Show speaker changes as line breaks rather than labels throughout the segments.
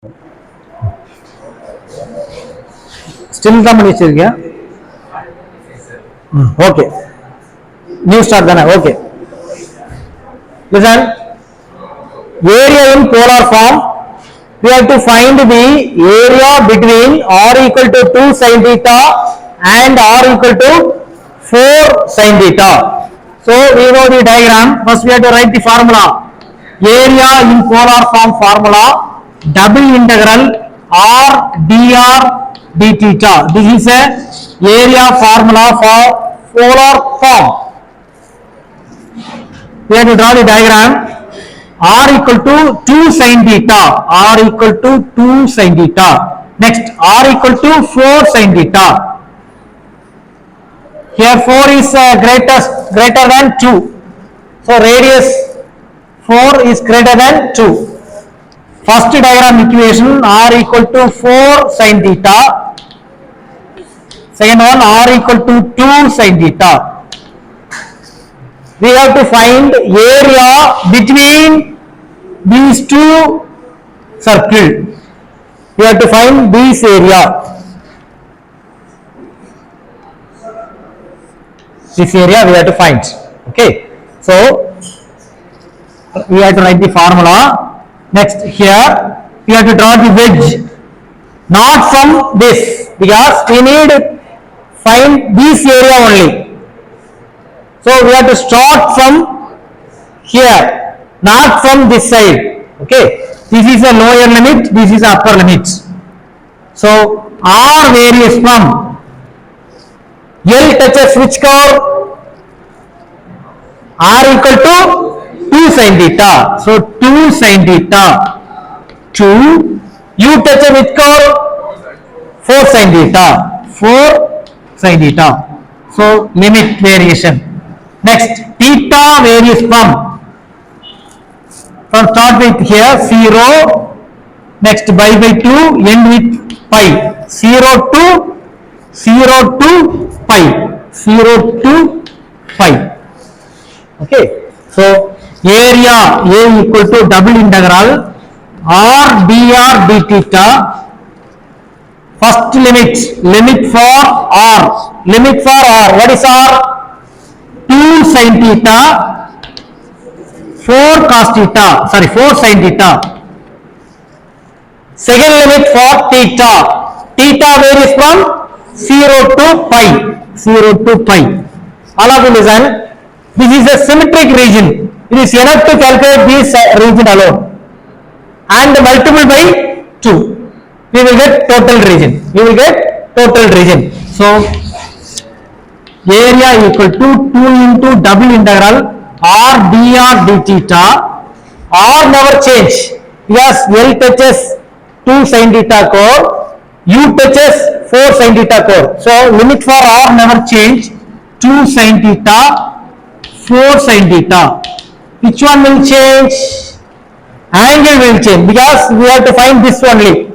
Still the money is here. Okay. New start then. Okay. Listen. Area in polar form. We have to find the area between r equal to 2 sin theta and r equal to 4 sin theta. So we know the diagram. First we have to write the formula. Area in polar form formula. Double integral r dr d theta. This is a area formula for polar form. We have to draw the diagram. R equal to 2 sin theta. R equal to 2 sin theta. Next, R equal to 4 sin theta. Here 4 is greater than 2. So radius 4 is greater than 2. First diagram equation, R equal to 4 sin theta. Second one, R equal to 2 sin theta. We have to find area between these two circles. We have to find this area. This area we have to find. Okay. So we have to write the formula. Next here we have to draw the wedge. Not from this, because we need find this area only. So we have to start from here, not from this side. Okay, this is a lower limit, this is upper limit. So R varies from L touches which curve? R equal to 2 sin theta. So 2 sin theta to U touches which curve? 4 sin theta. 4 sin theta. So limit variation. Next, theta varies from start with here 0, next by 2, end with pi. 0 to pi. 0 to pi. Okay. So area A equal to double integral r dr d theta. First limit for r. Limit for r. What is r? 2 sin theta, 4 cos theta, 4 sin theta. Second limit for theta. Theta varies from 0 to pi. 0 to pi. All of you listen. This is a symmetric region. It is enough to calculate this region alone. And multiple by 2. We will get total region. We will get total region. So area equal to 2 into double integral r dr d theta. R never change, because L touches 2 sin theta curve, U touches 4 sin theta curve. So limit for R never change. 2 sin theta, 4 sin theta. Which one will change? Angle will change, because we have to find this only.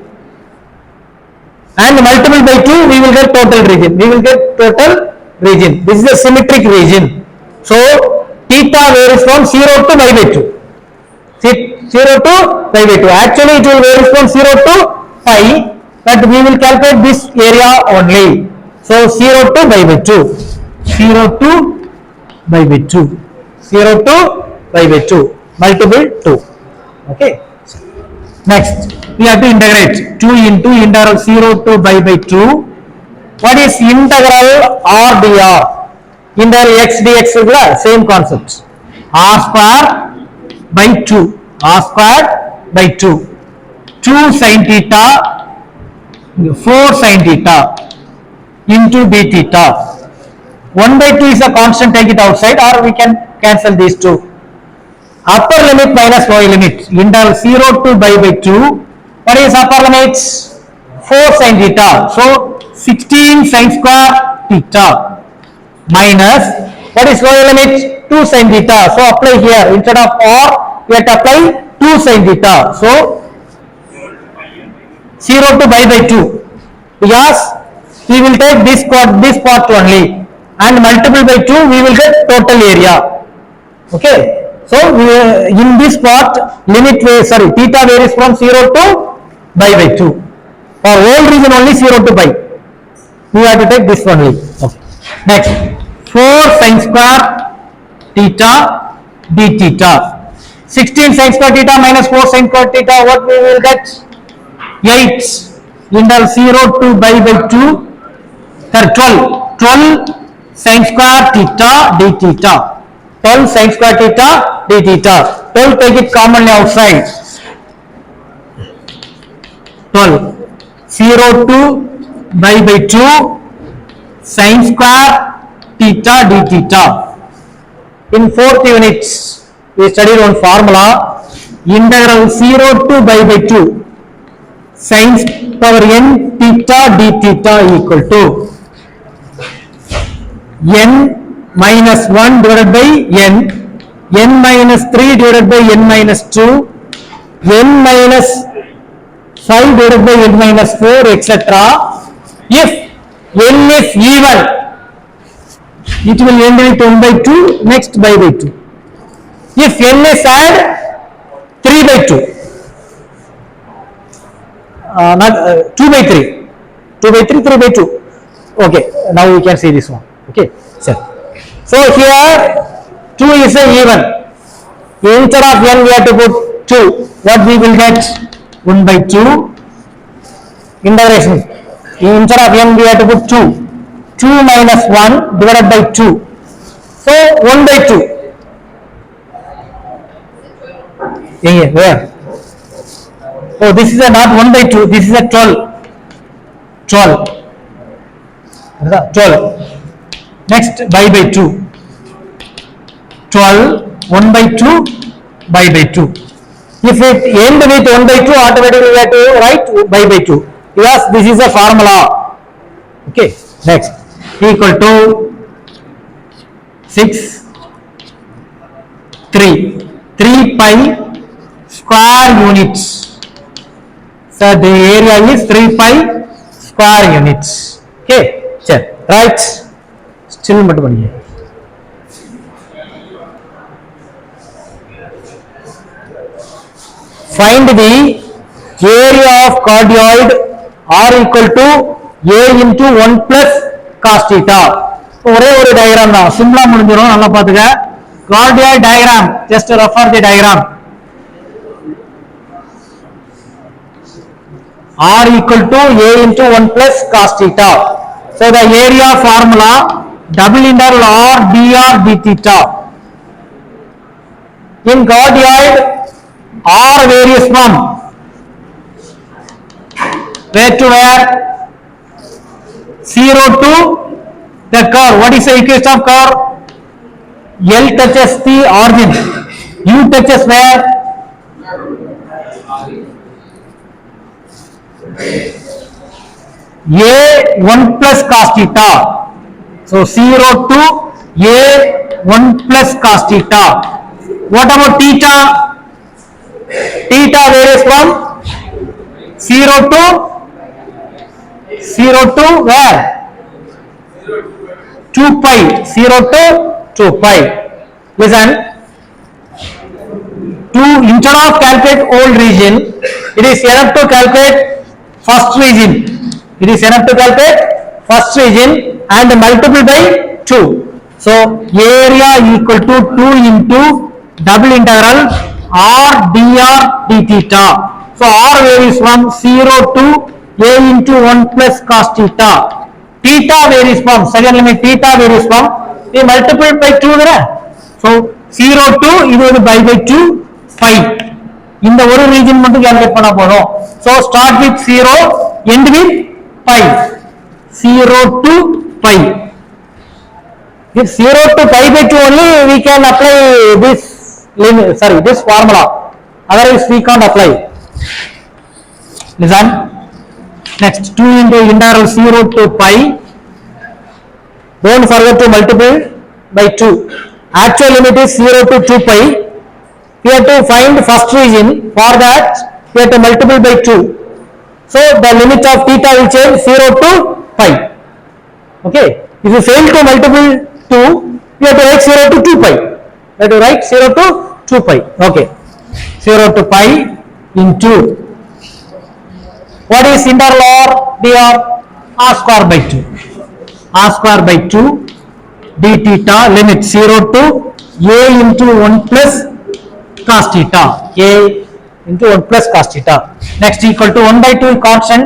And multiple by 2, we will get total region. We will get total region. This is a symmetric region. So theta varies from 0 to pi by 2. 0 to pi by 2. Actually it will vary from 0 to pi, but we will calculate this area only. So 0 to pi by 2. 0 to pi by 2. 0 to pi by 2. Multiple 2. Okay. Next, we have to integrate 2 into integral 0 to pi by 2. What is integral r dr? Integral x dx is the same concept. R square by 2. R square by 2. 2 sin theta, 4 sin theta into d theta. 1 by 2 is a constant, take it outside, or we can cancel these two. Upper limit minus lower limit. Integral 0 to pi by 2. What is upper limit? 4 sin theta. So 16 sin square theta minus, what is lower limit? 2 sin theta. So apply here, instead of r, we have to apply 2 sin theta. So 0 to pi by 2, because we will take this part only, and multiple by 2, we will get total area. Okay. So in this part, theta varies from 0 to pi by 2. For whole region only 0 to pi. We have to take this only. Okay. Next, 4 sin square theta d theta. 16 sin square theta minus 4 sin square theta, what we will get? 8 interval 0 to pi by 2. 12 sin square theta d theta. 12 sin square theta d theta. 12 take it commonly outside. 12 0 to pi by 2 sin square theta d theta. In 4th unit we studied one formula, integral 0 to pi by 2 sin power n theta d theta equal to n minus 1 divided by n minus 3 divided by n minus 2, n minus 5 divided by n minus 4, etc. If n is even, it will end with 1 by 2, next pi by 2. If n is odd, 3 by 2. Not 2 by 3. 2 by 3, 3 by 2. Okay, now we can see this one. Okay, so here 2 is a even. Instead of n we have to put 2. What we will get? 1 by 2 integration. Instead of n we have to put 2. 2 minus 1 divided by 2. So 1 by 2. Yeah, where? Oh, this is a not 1 by 2. This is a 12. 12. Next pi by 2. 12 1 by 2 pi by 2. If it end with 1 by 2, automatically we have to write pi by 2. Yes, this is a formula. Okay, next equal to 6 3 pi square units. So the area is 3 pi square units. Okay, sure. Right. Still मत बनिए. Find the area of cardioid r equal to a into 1 plus cos theta. ஒரே ஒரு diagram தான், சிம்பிளா முடிஞ்சிரும். நல்லா பாத்துக்க. Cardioid diagram, just refer the diagram. r equal to a into 1 plus cos theta. So the area formula double integral r dr d theta. In cardioid, r varies from where to where? 0 to the curve. What is the equation of curve? L touches the origin. U touches where? A 1 plus cos theta. So 0 to A 1 plus cos theta. What about theta? Theta varies from 0 to where? 2 pi. 0 to 2 pi. Listen. Instead of calculate whole region, it is enough to calculate first region. It is enough to calculate first region and multiply by 2. So area equal to 2 into double integral r dr d theta. So r varies from 0 to a into 1 plus cos theta. Theta varies from, second limit theta varies from, we multiply by 2 there. So 0 to இது pi by 2 pi. இந்த ஒரு region மட்டும் calculate பண்ணா போதும். So start with 0, end with pi. 0 to pi. If 0 to pi by 2 only, we can apply this limit, this formula. Otherwise we can't apply. Listen. Next 2 into integral 0 to pi. Don't forget to multiply by 2. Actual limit is 0 to 2 pi. We have to find first region. For that we have to multiply by 2. So the limit of theta will change 0 to pi. Okay. If you fail to multiply 2, you have to write 0 to 2 pi. You have to write 0 to 2 pi. Okay. 0 to pi into What is integral r dr? R square by 2. R square by 2 d theta limit 0 to a into 1 plus cos theta. A into 1 plus cos theta. Next equal to 1 by 2 constant.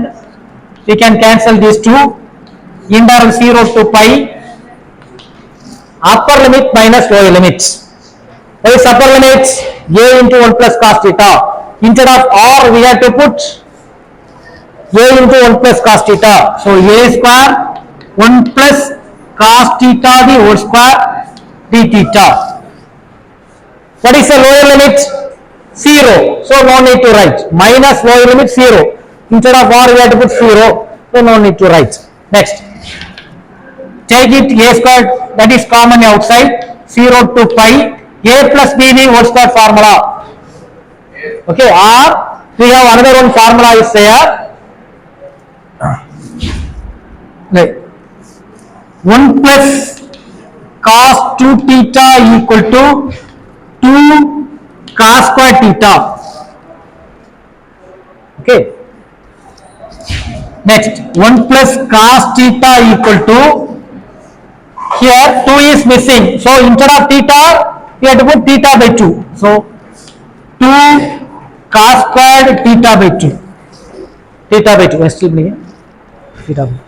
We can cancel these two. Integral 0 to pi. Upper limit minus lower limits. What is upper limits? A into 1 plus cos theta. Instead of r we have to put a into 1 plus cos theta. So a square 1 plus cos theta the whole square d theta. What is the lower limit? 0. So no need to write. Minus lower limit 0. Instead of r we have to put 0. So no need to write. Next. Take it a square, that is common outside. 0 to pi. A plus b the whole square formula. Okay. Or we have another one formula is there. Right. 1 plus cos 2 theta equal to 2 cos square theta. Okay. Next, 1 plus cos theta equal to, here 2 is missing. So instead of theta, we have to put theta by 2. So 2 cos squared theta by 2. Theta by 2. Theta by 2.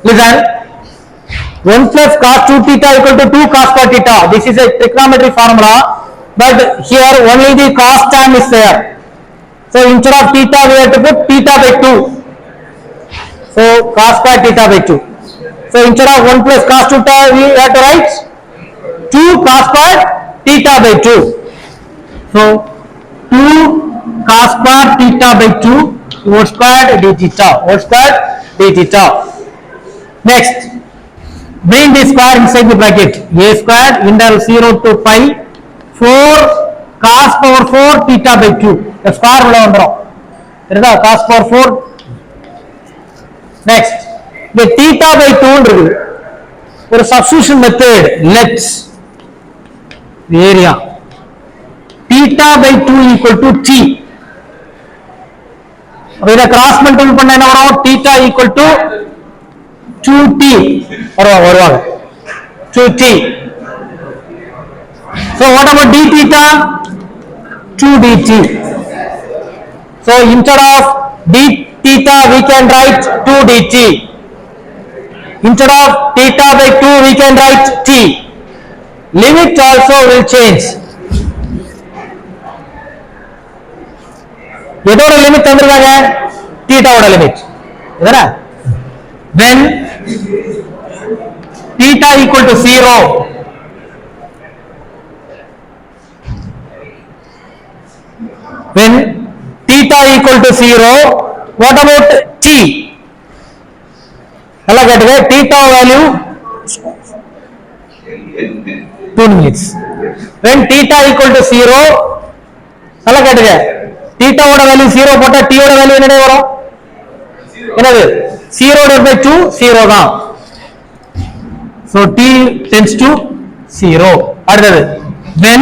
Listen. 1 plus cos 2 theta equal to 2 cos square theta. This is a trigonometry formula. But here only the cos term is there. So instead of theta we have to put theta by 2. So cos square theta by 2. So instead of 1 plus cos 2 theta we have to write 2 cos square theta by 2. So 2 cos square theta by 2 whole square d theta. Whole square d theta. Next, bring the square inside the bracket. A square integral 0 to pi 4 cos power 4 theta by 2. The square உள்ள வந்துரும். சரிதா? cos power 4. Next, the theta by 2 இருக்கு. ஒரு substitution method. Let's the area theta by 2 equal to t. அப்ப இத cross multiply பண்ணா என்ன வரும்? theta equal to 2t வருவாங்க 2t. So what about d theta? 2 dt. So instead of d theta we can write 2 dt. Instead of theta by 2 we can write t. Limit also will change. எதோட limit தந்திருக்காங்க? தீட்டாவோட limit. இதனா? When theta equal to 0, when theta equal to 0, what about t? நல்லா கேட்டுங்க. theta value 2 minutes. When theta equal to 0, நல்லா கேட்டுங்க. theta ஓட value 0 போட்டா t ஓட value என்ன வரும்? என்னது? 0 divided by 2 0 தான். So t tends to 0. அடுத்தது when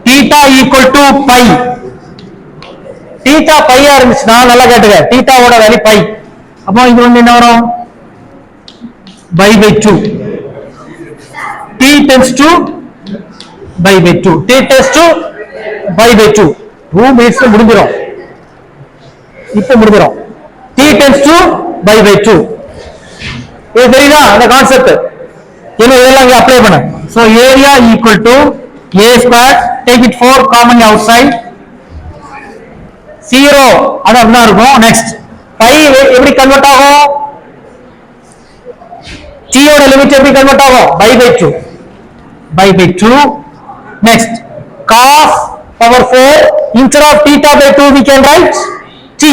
theta equal to pi. theta pi ஆ இருந்துச்சுன்னா நல்லா கேட்டுங்க. theta ஓட வேல்யூ pi. அப்போ இது வந்து என்ன வரும்? pi by 2. t tends to pi by 2. t tends to pi by 2. 2 minutes முடிஞ்சிரும். இப்போ முடிஞ்சிரும். t tends to pi by 2. இது தெரியுதா அந்த கான்செப்ட்? இதெல்லாம் இங்க அப்ளை பண்ணு. So area equal to a square, take it 4 common outside, 0 அது அப்படிதான் இருக்கும். நெக்ஸ்ட் pi எப்படி கன்வெர்ட் ஆகும்? t ஓட லிமிட் எப்படி கன்வெர்ட் ஆகும்? pi by 2. pi by 2. Next cos power 4, instead of theta by 2 we can write t.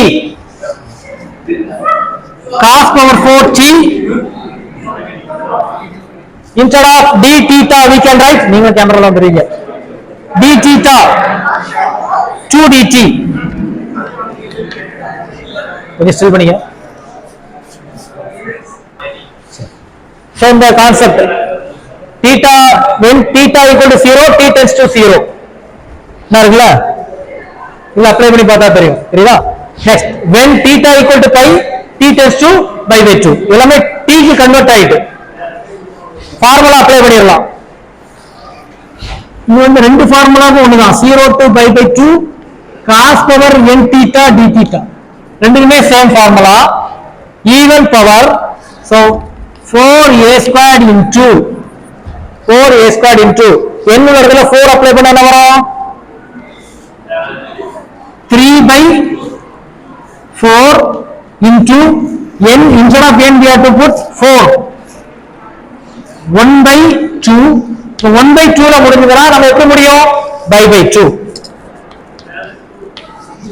Cos power 4 t. Instead of d theta we can write, நீங்க கேமரால வந்துறீங்க, d theta 2 dt. Okay, still பண்ணீங்க. So in the concept theta, when theta equal to 0, t tends to 0. இருக்குல்ல, இது apply பண்ணி பார்த்தா தெரியும். சரியா? Next when theta equal to pi t tends to pi by 2 எல்லாமே t க்கு கன்வெர்ட் ஆயிட்டு ஃபார்முலா அப்ளை பண்ணிடலாம். இது வந்து ரெண்டு ஃபார்முலாவும் ஒண்ணுதான், 0 to pi by 2 cos power n theta d theta ரெண்டுமே same formula. Even power, so 4a squared into 4a squared into n வரதுல 4 apply பண்ணா என்ன வரும்? 3 by 4 into n, instead of n we have to put 4, 1 by 2. so 1 by 2 ல முடிஞ்சதுனா நம்ம எப்படி முடியும்? by 2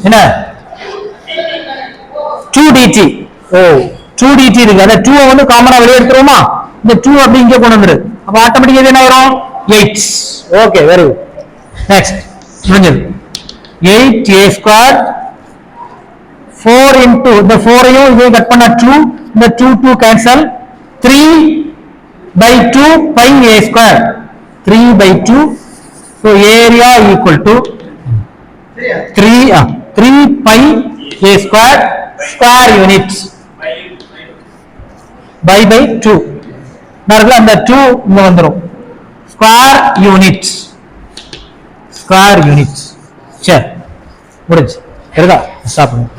என்ன 2 dt. ஓ 2 dt இருக்கு, அத 2 வந்து காமனா வெளிய எடுத்துறோமா, இந்த 2 அப்படி இங்க கொண்டு வந்துரு, அப்ப ஆட்டோமேட்டிக்கா என்ன வரும்? 8. Okay, very good. நெக்ஸ்ட் முடிஞ்சது. 8a squared 4 into இந்த 4 ஐயும் இதையும் கட் பண்ணா 2, இந்த 2 cancel, 3 by 2 pi a square 3 by 2. so area equal to 3 pi a square square units by 2 நார்மலா அந்த 2 இங்க வந்துரும், square units சரி முடிஞ்சு. இருக்கா? ஸ்டாப் பண்ணுங்க.